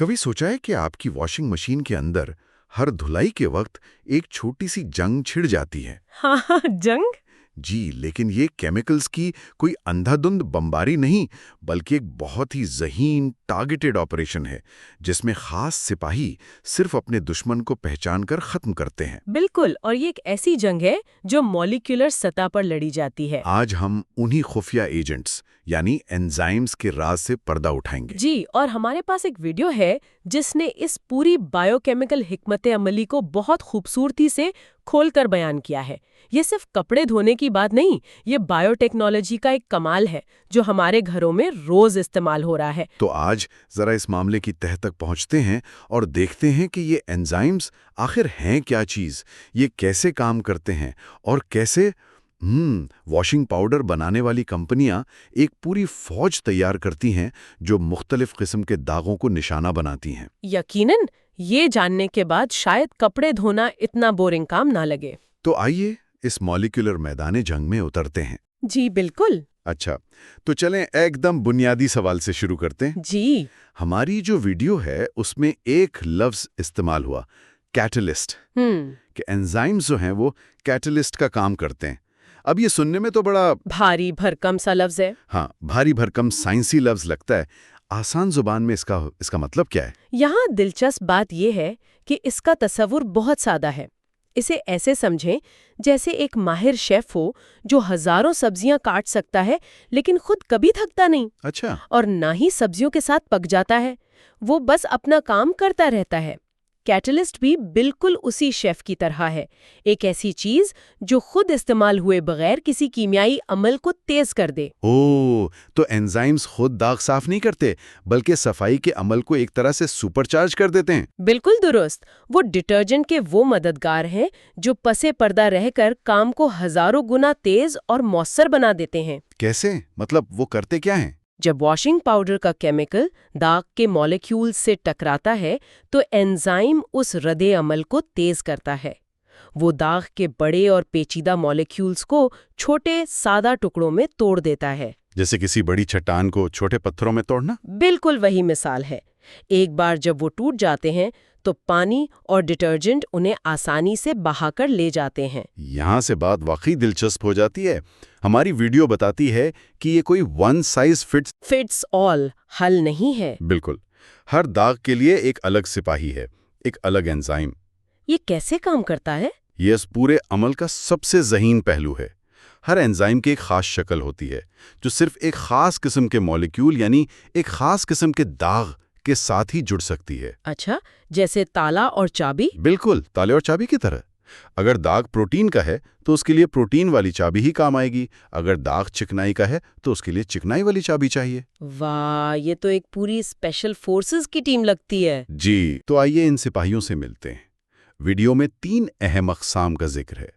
کبھی سوچا ہے کہ آپ کی واشنگ مشین کے اندر ہر دھلائی کے وقت ایک چھوٹی سی جنگ چھڑ جاتی ہے؟ ہاں ہاں، جنگ؟ جی، لیکن یہ کیمیکلز کی کوئی اندھا دھند بمباری نہیں، بلکہ ایک بہت ہی ذہین ٹارگیٹڈ آپریشن ہے جس میں خاص سپاہی صرف اپنے دشمن کو پہچان کر ختم کرتے ہیں۔ بالکل، اور یہ ایک ایسی جنگ ہے جو مالیکولر سطح پر لڑی جاتی ہے۔ آج ہم انہی خفیہ ایجنٹس یعنی انزائمز کے راز سے پردہ اٹھائیں گے۔ جی، اور ہمارے پاس ایک ویڈیو ہے جس نے اس پوری بائیو کیمیکل حکمت عملی کو بہت خوبصورتی سے کھول کر بیان کیا ہے۔ یہ صرف کپڑے دھونے کی بات نہیں، یہ بائیو ٹیکنالوجی کا ایک کمال ہے جو ہمارے گھروں میں روز استعمال ہو رہا ہے۔ تو آج ذرا اس معاملے کی تہہ تک پہنچتے ہیں اور دیکھتے ہیں کہ یہ انزائمز آخر ہیں کیا چیز، یہ کیسے کام کرتے ہیں اور کیسے واشنگ پاؤڈر بنانے والی کمپنیاں ایک پوری فوج تیار کرتی ہیں جو مختلف قسم کے داغوں کو نشانہ بناتی ہیں۔ یقیناً یہ جاننے کے بعد شاید کپڑے دھونا اتنا بورنگ کام نہ لگے۔ تو آئیے اس مالیکولر میدان جنگ میں اترتے ہیں۔ جی بالکل۔ اچھا، تو چلیں ایک دم بنیادی سوال سے شروع کرتے ہیں۔ جی، ہماری جو ویڈیو ہے اس میں ایک لفظ استعمال ہوا، کیٹلسٹ، کہ انزائمز جو ہیں وہ کیٹلسٹ کا کام کرتے ہیں۔ اب یہ سننے میں تو بڑا بھاری بھرکم سا لفظ ہے۔ ہاں، بھاری بھرکم سائنسی لفظ لگتا ہے۔ آسان زبان میں اس کا مطلب کیا ہے؟ یہاں دلچسپ بات یہ ہے کہ اس کا تصور بہت سادہ ہے۔ اسے ایسے سمجھیں جیسے ایک ماہر شیف ہو جو ہزاروں سبزیاں کاٹ سکتا ہے لیکن خود کبھی تھکتا نہیں۔ اچھا، اور نہ ہی سبزیوں کے ساتھ پک جاتا ہے، وہ بس اپنا کام کرتا رہتا ہے۔ کیٹلسٹ بھی بالکل اسی شیف کی طرح ہے، ایک ایسی چیز جو خود استعمال ہوئے بغیر کسی کیمیائی عمل کو تیز کر دے۔ تو انزائمز خود داغ صاف نہیں کرتے بلکہ صفائی کے عمل کو ایک طرح سے سپر چارج کر دیتے ہیں۔ بالکل درست، وہ ڈٹرجنٹ کے وہ مددگار ہیں جو پسے پردہ رہ کر کام کو ہزاروں گنا تیز اور مؤثر بنا دیتے ہیں۔ کیسے؟ مطلب وہ کرتے کیا ہیں؟ جب واشنگ پاؤڈر کا کیمیکل داغ کے مالیکیولز سے ٹکراتا ہے تو انزائم اس رد عمل کو تیز کرتا ہے۔ وہ داغ کے بڑے اور پیچیدہ مالیکیولز کو چھوٹے سادہ ٹکڑوں میں توڑ دیتا ہے۔ جیسے کسی بڑی چٹان کو چھوٹے پتھروں میں توڑنا؟ بالکل وہی مثال ہے۔ ایک بار جب وہ ٹوٹ جاتے ہیں تو پانی اور ڈٹرجنٹ انہیں آسانی سے بہا کر لے جاتے ہیں۔ یہاں سے بات واقعی دلچسپ ہو جاتی ہے۔ ہماری ویڈیو بتاتی ہے کہ یہ کوئی ون سائز فٹس آل حل نہیں ہے۔ بالکل، ہر داغ کے لیے ایک الگ سپاہی ہے، ایک الگ انزائم۔ یہ کیسے کام کرتا ہے؟ یہ اس پورے عمل کا سب سے ذہین پہلو ہے۔ ہر انزائم کی ایک خاص شکل ہوتی ہے جو صرف ایک خاص قسم کے مالیکیول یعنی ایک خاص قسم کے داغ کے ساتھ ہی جڑ سکتی ہے۔ اچھا، جیسے تالا اور چابی؟ بالکل، تالے اور چابی کی طرح۔ اگر داغ پروٹین کا ہے تو اس کے لیے پروٹین والی چابی ہی کام آئے گی، اگر داغ چکنائی کا ہے تو اس کے لیے چکنائی والی چابی چاہیے۔ واہ، یہ تو ایک پوری اسپیشل فورسز کی ٹیم لگتی ہے۔ جی، تو آئیے ان سپاہیوں سے ملتے ہیں۔ ویڈیو میں 3 اہم اقسام کا ذکر ہے۔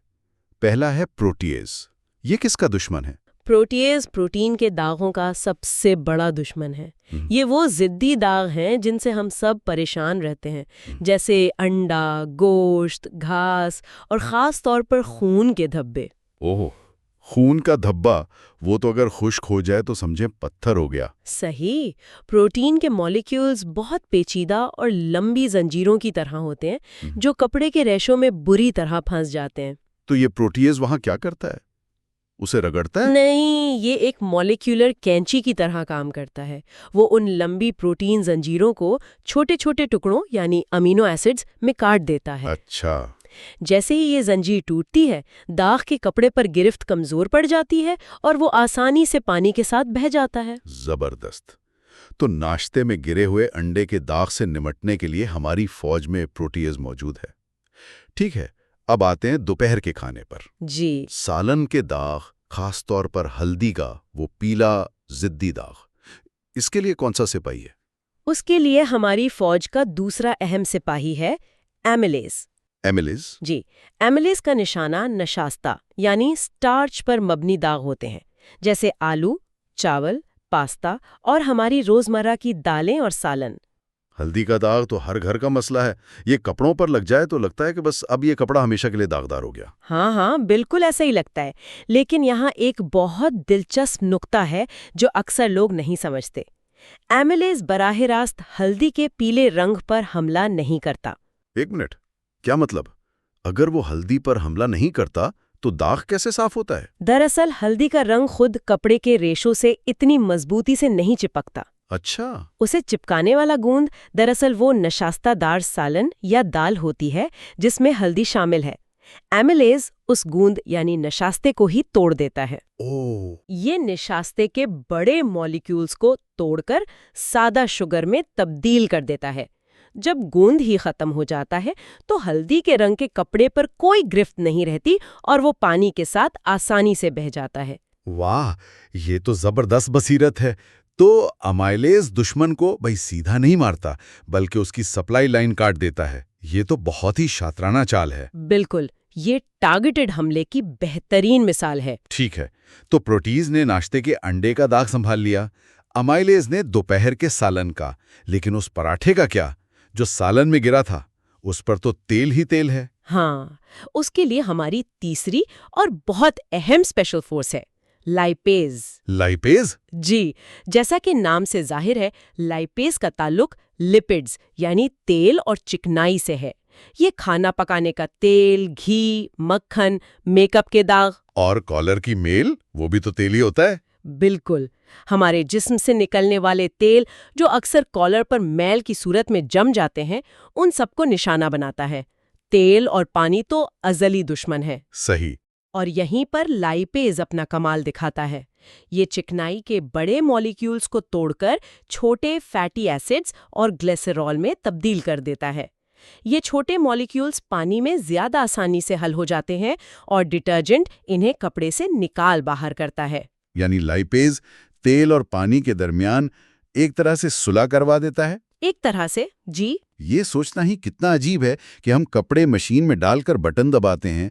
پہلا ہے پروٹیز۔ یہ کس کا دشمن ہے؟ پروٹیز پروٹین کے داغوں کا سب سے بڑا دشمن ہے۔ یہ وہ ضدی داغ ہیں جن سے ہم سب پریشان رہتے ہیں، جیسے انڈا، گوشت، گھاس اور خاص طور پر خون کے دھبے۔ خون کا دھبا، وہ تو اگر خشک ہو جائے تو سمجھیں پتھر ہو گیا۔ صحیح، پروٹین کے مالیکیولز بہت پیچیدہ اور لمبی زنجیروں کی طرح ہوتے ہیں جو کپڑے کے ریشوں میں بری طرح پھنس جاتے ہیں۔ تو یہ پروٹیز وہاں کیا کرتا ہے؟ اسے رگڑتا ہے؟ نہیں، یہ ایک مالیکولر کینچی کی طرح کام کرتا ہے۔ وہ ان لمبی پروٹین زنجیروں کو چھوٹے چھوٹے ٹکڑوں یعنی امینو ایسڈز میں کاٹ دیتا ہے۔ اچھا، جیسے ہی یہ زنجیر ٹوٹتی ہے، داغ کے کپڑے پر گرفت کمزور پڑ جاتی ہے اور وہ آسانی سے پانی کے ساتھ بہہ جاتا ہے۔ زبردست۔ تو ناشتے میں گرے ہوئے انڈے کے داغ سے نمٹنے کے لیے ہماری فوج میں پروٹیز موجود ہے۔ ٹھیک ہے، اب آتے ہیں دوپہر کے کھانے پر۔ جی، سالن کے داغ، خاص طور پر ہلدی کا وہ پیلا ضدی داغ، اس کے لیے کون سا سپاہی ہے؟ اس کے لیے ہماری فوج کا دوسرا اہم سپاہی ہے ایمیلیز۔ ایمیلیز؟ جی، ایمیلیز کا نشانہ نشاستہ یعنی سٹارچ پر مبنی داغ ہوتے ہیں، جیسے آلو، چاول، پاستا اور ہماری روزمرہ کی دالیں اور سالن۔ ہلدی کا داغ تو ہر گھر کا مسئلہ ہے، یہ کپڑوں پر لگ جائے تو لگتا ہے کہ بس اب یہ کپڑا ہمیشہ کے لیے داغدار ہو گیا۔ ہاں، بالکل ایسا ہی لگتا ہے، لیکن یہاں ایک بہت دلچسپ نقطہ ہے جو اکثر لوگ نہیں سمجھتے۔ ایمیلیز براہ راست ہلدی کے پیلے رنگ پر حملہ نہیں کرتا۔ ایک منٹ، کیا مطلب؟ اگر وہ ہلدی پر حملہ نہیں کرتا تو داغ کیسے صاف ہوتا ہے؟ دراصل ہلدی کا رنگ خود کپڑے کے ریشوں سے اتنی مضبوطی سے نہیں چپکتا۔ اچھا، اسے چپکانے والا گوند دراصل وہ نشاستہ دار سالن یا دال ہوتی ہے جس میں ہلدی شامل ہے۔ ایمیلیز اس گوند یعنی نشاستے کو ہی توڑ دیتا ہے۔ یہ نشاستے کے بڑے مالیکیولز کو توڑ کر سادہ شوگر میں تبدیل کر دیتا ہے۔ جب گوند ہی ختم ہو جاتا ہے تو ہلدی کے رنگ کے کپڑے پر کوئی گرفت نہیں رہتی اور وہ پانی کے ساتھ آسانی سے بہہ جاتا ہے۔ واہ، یہ تو زبردست بصیرت ہے۔ تو امائلیز دشمن کو سیدھا نہیں مارتا بلکہ اس کی سپلائی لائن کاٹ دیتا ہے۔ یہ تو بہت ہی شاطرانہ چال ہے۔ بالکل، یہ ٹارگیٹڈ حملے کی بہترین مثال ہے۔ ٹھیک ہے، تو پروٹیز نے ناشتے کے انڈے کا داغ سنبھال لیا، امائلیز نے دوپہر کے سالن کا، لیکن اس پراٹھے کا کیا جو سالن میں گرا تھا؟ اس پر تو تیل ہی تیل ہے۔ ہاں، اس کے لیے ہماری تیسری اور بہت اہم اسپیشل فورس ہے، لائپیز۔ لائپیز؟ جی، جیسا کہ نام سے ظاہر ہے، لائپیز کا تعلق لپڈز یعنی تیل اور چکنائی سے ہے۔ یہ کھانا پکانے کا تیل، گھی، مکھن، میک اپ کے داغ اور کالر کی میل، وہ بھی تو تیل ہی ہوتا ہے۔ بالکل، ہمارے جسم سے نکلنے والے تیل جو اکثر کالر پر میل کی صورت میں جم جاتے ہیں، ان سب کو نشانہ بناتا ہے۔ تیل اور پانی تو ازلی دشمن ہے۔ صحیح۔ اور یہیں پر لائپیز اپنا کمال دکھاتا ہے۔ یہ چکنائی کے بڑے مالیکیولز کو توڑ کر چھوٹے فیٹی ایسڈز اور گلیسرول میں تبدیل کر دیتا ہے۔ یہ چھوٹے مالیکیولز پانی میں زیادہ آسانی سے حل ہو جاتے ہیں اور ڈٹرجنٹ انہیں کپڑے سے نکال باہر کرتا ہے۔ یعنی لائپیز تیل اور پانی کے درمیان ایک طرح سے صلح کروا دیتا ہے؟ ایک طرح سے، جی۔ یہ سوچنا ہی کتنا عجیب ہے کہ ہم کپڑے مشین میں ڈال کر بٹن دباتے ہیں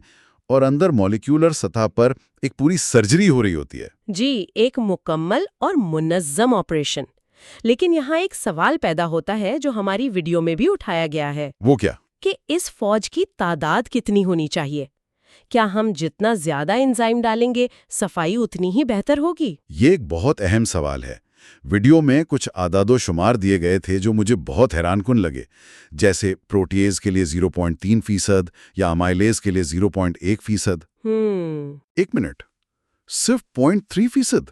اور اندر مالیکیولر سطح پر ایک پوری سرجری ہو رہی ہوتی ہے۔ جی، ایک مکمل اور منظم آپریشن۔ لیکن یہاں ایک سوال پیدا ہوتا ہے جو ہماری ویڈیو میں بھی اٹھایا گیا ہے۔ وہ کیا؟ کہ اس فوج کی تعداد کتنی ہونی چاہیے؟ کیا ہم جتنا زیادہ انزائم ڈالیں گے صفائی اتنی ہی بہتر ہوگی؟ یہ ایک بہت اہم سوال ہے۔ ویڈیو میں کچھ اعداد و شمار دیے گئے تھے جو مجھے بہت حیران کن لگے، جیسے پروٹیز کے لیے 0.3% یا امائلیز کے لیے 0.1%۔ ایک منٹ، صرف 0.3%؟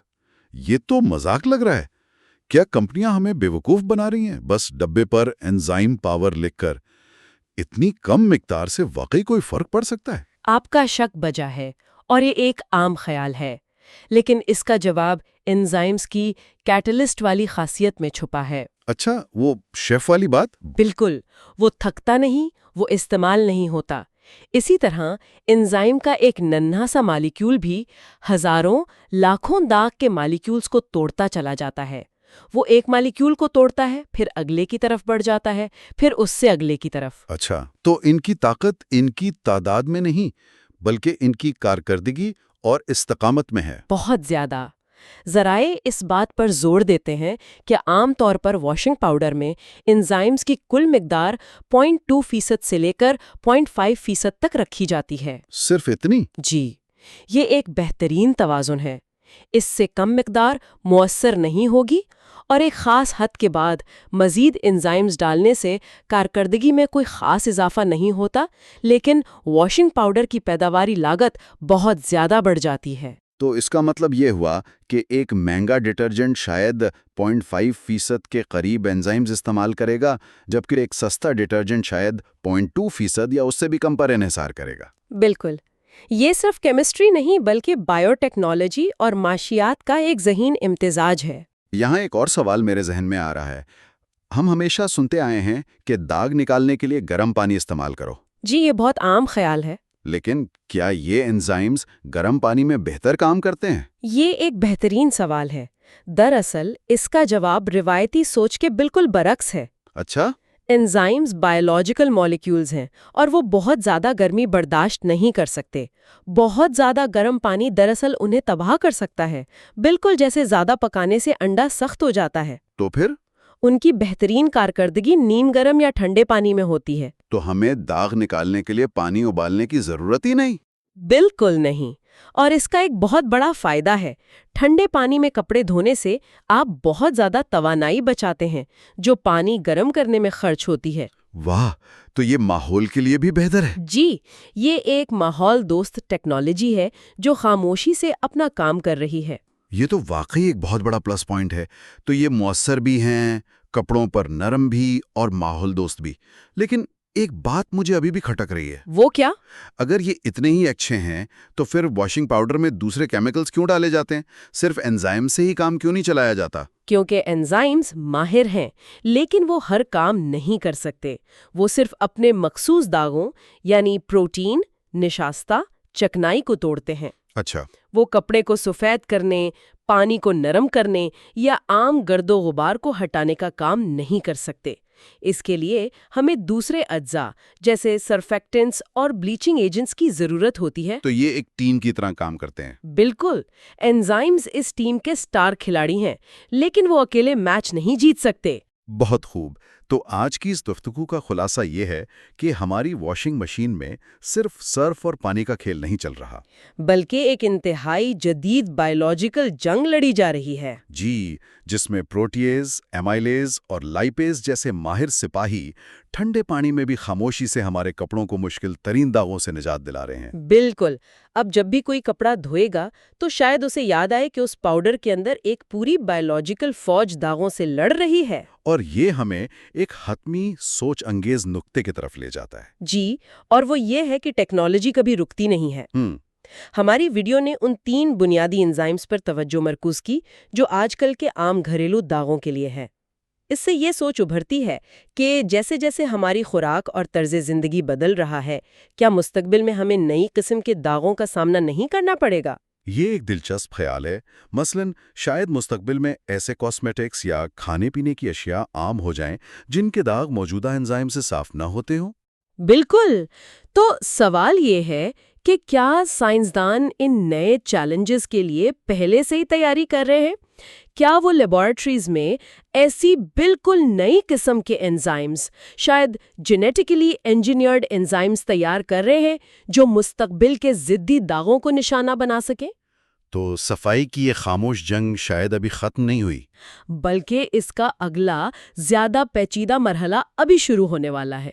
یہ تو مذاق لگ رہا ہے۔ کیا کمپنیاں ہمیں بیوقوف بنا رہی ہیں بس ڈبے پر انزائم پاور لکھ کر؟ اتنی کم مقدار سے واقعی کوئی فرق پڑ سکتا ہے؟ آپ کا شک بجا ہے اور یہ ایک عام خیال ہے، لیکن اس کا جواب انزائمز کی کیٹلسٹ والی خاصیت میں چھپا ہے۔ اچھا، وہ شیف والی بات؟ بالکل، وہ تھکتا نہیں، وہ استعمال نہیں ہوتا۔ اسی طرح انزائم کا ایک ننھا سا مالیکیول بھی ہزاروں لاکھوں داغ کے مالیکیولز کو توڑتا چلا جاتا ہے۔ وہ ایک مالیکیول کو توڑتا ہے، پھر اگلے کی طرف بڑھ جاتا ہے، پھر اس سے اگلے کی طرف۔ اچھا، تو ان کی طاقت ان کی تعداد میں نہیں بلکہ ان کی کارکردگی اور استقامت میں ہے۔ بہت زیادہ۔ ذرائع اس بات پر زور دیتے ہیں کہ عام طور پر واشنگ پاؤڈر میں انزائمز کی کل مقدار 0.2% سے لے کر 0.5% تک رکھی جاتی ہے۔ صرف اتنی؟ جی، یہ ایک بہترین توازن ہے۔ اس سے کم مقدار مؤثر نہیں ہوگی اور ایک خاص حد کے بعد مزید انزائمز ڈالنے سے کارکردگی میں کوئی خاص اضافہ نہیں ہوتا، لیکن واشنگ پاؤڈر کی پیداواری لاگت بہت زیادہ بڑھ جاتی ہے۔ تو اس کا مطلب یہ ہوا کہ ایک مہنگا ڈٹرجنٹ شاید 0.5% کے قریب انزائمز استعمال کرے گا، جبکہ ایک سستا ڈٹرجنٹ شاید 0.2% یا اس سے بھی کم پر انحصار کرے گا۔ بالکل، یہ صرف کیمسٹری نہیں بلکہ بائیو ٹیکنالوجی اور معاشیات کا ایک ذہین امتزاج ہے۔ یہاں ایک اور سوال میرے ذہن میں آ رہا ہے۔ ہم ہمیشہ سنتے آئے ہیں کہ داغ نکالنے کے لیے گرم پانی استعمال کرو۔ جی، یہ بہت عام خیال ہے۔ لیکن کیا یہ انزائمز گرم پانی میں بہتر کام کرتے ہیں؟ یہ ایک بہترین سوال ہے۔ دراصل اس کا جواب روایتی سوچ کے بالکل برعکس ہے۔ اچھا؟ انزائمز بائیولوجیکل مالیکیولز ہیں اور وہ بہت زیادہ گرمی برداشت نہیں کر سکتے۔ بہت زیادہ گرم پانی دراصل انہیں تباہ کر سکتا ہے، بالکل جیسے زیادہ پکانے سے انڈا سخت ہو جاتا ہے۔ تو پھر؟ ان کی بہترین کارکردگی نیم گرم یا ٹھنڈے پانی میں ہوتی ہے۔ تو ہمیں داغ نکالنے کے لیے پانی ابالنے کی ضرورت ہی نہیں؟ بالکل نہیں۔ اور اس کا ایک بہت بڑا فائدہ ہے۔ ٹھنڈے پانی میں کپڑے دھونے سے آپ بہت زیادہ توانائی بچاتے ہیں جو پانی گرم کرنے میں خرچ ہوتی ہے۔ واہ، تو یہ ماحول کے لیے بھی بہتر ہے۔ جی، یہ ایک ماحول دوست ٹیکنالوجی ہے جو خاموشی سے اپنا کام کر رہی ہے۔ یہ تو واقعی ایک بہت بڑا پلس پوائنٹ ہے۔ تو یہ مؤثر بھی ہیں، کپڑوں پر نرم بھی اور ماحول دوست بھی۔ لیکن ایک بات مجھے ابھی بھی کھٹک رہی ہے۔ وہ کیا؟ اگر یہ اتنے ہی اچھے ہیں تو پھر واشنگ پاؤڈر میں دوسرے کیمیکلز کیوں ڈالے جاتے ہیں؟ صرف انزائم سے ہی کام کیوں نہیں چلایا جاتا؟ کیونکہ انزائمز ماہر ہیں لیکن وہ ہر کام نہیں کر سکتے۔ وہ صرف اپنے مخصوص داغوں یعنی پروٹین، نشاستہ، چکنائی کو توڑتے ہیں۔ اچھا، وہ کپڑے کو سفید کرنے، پانی کو نرم کرنے یا عام گرد و غبار کو ہٹانے کا کام نہیں کر سکتے۔ اس کے لیے ہمیں دوسرے اجزاء جیسے سرفیکٹنٹس اور بلیچنگ ایجنٹس کی ضرورت ہوتی ہے۔ تو یہ ایک ٹیم کی طرح کام کرتے ہیں۔ بالکل، انزائمز اس ٹیم کے سٹار کھلاڑی ہیں لیکن وہ اکیلے میچ نہیں جیت سکتے۔ بہت خوب۔ تو آج کی اس گفتگو کا خلاصہ یہ ہے کہ ہماری واشنگ مشین میں صرف سرف اور پانی کا کھیل نہیں چل رہا، بلکہ ایک انتہائی جدید بائیولوجیکل جنگ لڑی جا رہی ہے۔ جی، جس میں پروٹیز، ایمائلیز اور لائپیز جیسے ماہر سپاہی ٹھنڈے پانی میں بھی خاموشی سے ہمارے کپڑوں کو مشکل ترین داغوں سے نجات دلا رہے ہیں۔ بالکل، اب جب بھی کوئی کپڑا دھوئے گا تو شاید اسے یاد آئے کہ اس پاؤڈر کے اندر ایک پوری بائیولوجیکل فوج داغوں سے لڑ رہی ہے۔ اور یہ ہمیں ایک حتمی سوچ انگیز نقطے کی طرف لے جاتا ہے۔ جی، اور وہ یہ ہے کہ ٹیکنالوجی کبھی رکتی نہیں ہے۔ ہماری ویڈیو نے ان 3 بنیادی انزائمز پر توجہ مرکوز کی جو آج کل کے عام گھریلو داغوں کے لیے ہے۔ اس سے یہ سوچ ابھرتی ہے کہ جیسے جیسے ہماری خوراک اور طرز زندگی بدل رہا ہے، کیا مستقبل میں ہمیں نئی قسم کے داغوں کا سامنا نہیں کرنا پڑے گا؟ یہ ایک دلچسپ خیال ہے۔ مثلا شاید مستقبل میں ایسے کاسمیٹکس یا کھانے پینے کی اشیاء عام ہو جائیں جن کے داغ موجودہ انزائم سے صاف نہ ہوتے ہوں۔ بالکل۔ تو سوال یہ ہے کہ کیا سائنسدان ان نئے چیلنجز کے لیے پہلے سے ہی تیاری کر رہے ہیں؟ کیا وہ لیبارٹریز میں ایسی بالکل نئی قسم کے انزائمز، شاید جینیٹیکلی انجینئرڈ انزائمز تیار کر رہے ہیں جو مستقبل کے ضدی داغوں کو نشانہ بنا سکیں؟ تو صفائی کی یہ خاموش جنگ شاید ابھی ختم نہیں ہوئی، بلکہ اس کا اگلا زیادہ پیچیدہ مرحلہ ابھی شروع ہونے والا ہے۔